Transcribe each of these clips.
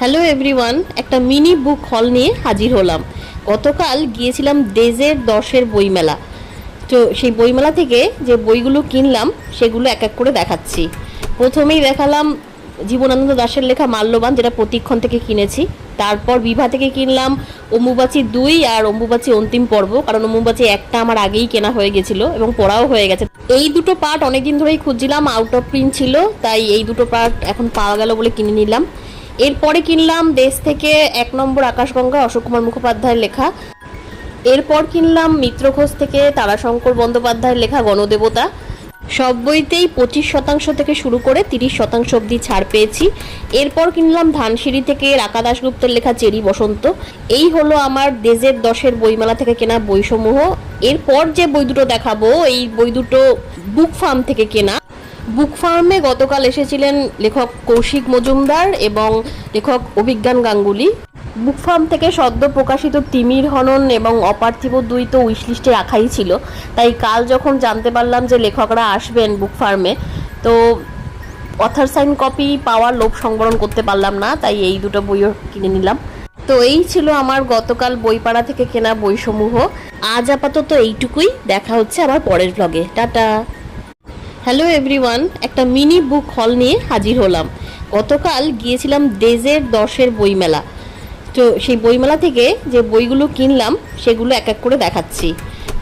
Hello everyone, একটা mini বুক হল নিয়ে হাজির হলাম। গতকাল গিয়েছিলাম ডেজের 10-এর বইমেলা। তো সেই বইমেলা থেকে যে বইগুলো কিনলাম সেগুলো এক এক করে দেখাচ্ছি। প্রথমেই দেখালাম জীবনানন্দ দাশের লেখা মাল্যবান, যেটা প্রতীক্ষণ থেকে কিনেছি। তারপর বিভা থেকে কিনলাম অম্বুবাচী 2 আর অম্বুবাচী অন্তিম পর্ব, কারণ অম্বুবাচী 1টা আমার আগেই কেনা হয়ে গেছিলো এবং পড়াও হয়ে গেছে। এই দুটো পার্ট অনেকদিন ধরেই খুঁজছিলাম, আউট অফ প্রিন্ট ছিল, তাই এই দুটো পার্ট এখন পাওয়া গেল বলে কিনে নিলাম। এরপরে কিনলাম দেশ থেকে 1 নম্বর আকাশগঙ্গা, অশোক কুমার মুখোপাধ্যায়ের লেখা। এরপর কিনলাম মিত্র ঘোষ থেকে তারাশঙ্কর বন্দ্যোপাধ্যায়ের লেখা গণদেবতা। সব বইতেই 25% থেকে শুরু করে 30% অবধি ছাড় পেয়েছি। এরপর কিনলাম ধানসিঁড়ি থেকে রাকা দাশগুপ্তের লেখা চেরি বসন্ত। এই হলো আমার ডেজের 10-এর বইমেলা থেকে কেনা বইসমূহ। এরপর যে বই দুটো দেখাবো, এই বই দুটো বুক ফার্ম থেকে কেনা। বুক ফার্মে গতকাল এসেছিলেন লেখক কৌশিক মজুমদার এবং লেখক অভিজ্ঞান গাঙ্গুলি। বুক ফার্ম থেকে সদ্য প্রকাশিত তিমির হনন এবং অপার্থিব 2 তো উইশ লিস্টে রাখাই ছিল, তাই কাল যখন জানতে পারলাম যে লেখকরা আসবেন বুক ফার্মে, তো অথার সাইন কপি পাওয়ার লোভ সংবরণ করতে পারলাম না, তাই এই দুটো বইও কিনে নিলাম। তো এই ছিল আমার গতকাল বইপাড়া থেকে কেনা বইসমূহ। আজ আপাতত এইটুকুই, দেখা হচ্ছে আবার পরের ব্লগে। টাটা। হ্যালো এভরিওয়ান, একটা মিনি বুক হল নিয়ে হাজির হলাম। গতকাল গিয়েছিলাম ডেজের 10-এর বইমেলা। তো সেই বইমেলা থেকে যে বইগুলো কিনলাম সেগুলো এক এক করে দেখাচ্ছি।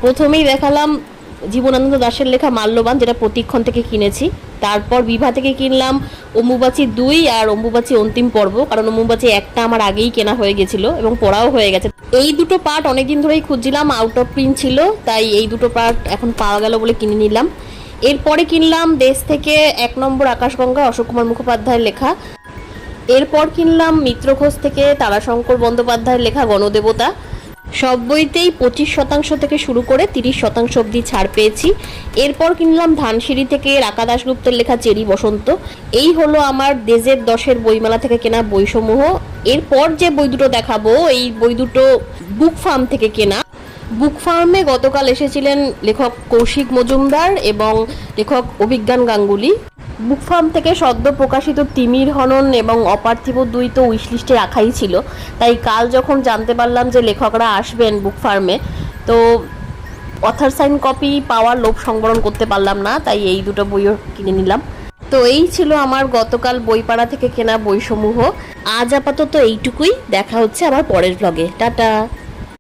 প্রথমেই দেখালাম জীবনানন্দ দাশের লেখা মাল্যবান, যেটা প্রতীক্ষণ থেকে কিনেছি। তারপর বিভা থেকে কিনলাম অম্বুবাচী 2 আর অম্বুবাচী অন্তিম পর্ব, কারণ অম্বুবাচী 1টা আমার আগেই কেনা হয়ে গেছিলো এবং পড়াও হয়ে গেছে। এই দুটো পার্ট অনেকদিন ধরেই খুঁজছিলাম, আউট অফ প্রিন্ট ছিল, তাই এই দুটো পার্ট এখন পাওয়া গেল বলে কিনে নিলাম। এরপরে কিনলাম দেশ থেকে 1 নম্বর আকাশগঙ্গা, অশোক কুমার মুখোপাধ্যায়ের লেখা। এরপর কিনলাম মিত্র ঘোষ থেকে তারাশঙ্কর বন্দ্যোপাধ্যায়ের লেখা গণদেবতা। সব বইতেই 25% থেকে শুরু করে 30% অবধি ছাড় পেয়েছি। এরপর কিনলাম ধানসিঁড়ি থেকে রাকা দাশগুপ্তের লেখা চেরি বসন্ত। এই হলো আমার ডেজের 10-এর বইমেলা থেকে কেনা বইসমূহ। এরপর যে বই দুটো দেখাবো, এই বই দুটো বুক ফার্ম থেকে কেনা। বুক ফার্মে গতকাল এসেছিলেন লেখক কৌশিক মজুমদার এবং লেখক অভিজ্ঞান গাঙ্গুলি। বুক ফার্ম থেকে সদ্য প্রকাশিত তিমির হনন এবং অপার্থিব 2 তো উইশ লিস্টে রাখাই ছিল, তাই কাল যখন জানতে পারলাম যে লেখকরা আসবেন বুক ফার্মে, তো অথার সাইন কপি পাওয়ার লোভ সংবরণ করতে পারলাম না, তাই এই দুটো বইও কিনে নিলাম। তো এই ছিল আমার গতকাল বইপাড়া থেকে কেনা বইসমূহ। আজ আপাতত এইটুকুই, দেখা হচ্ছে আবার পরের ব্লগে। টাটা।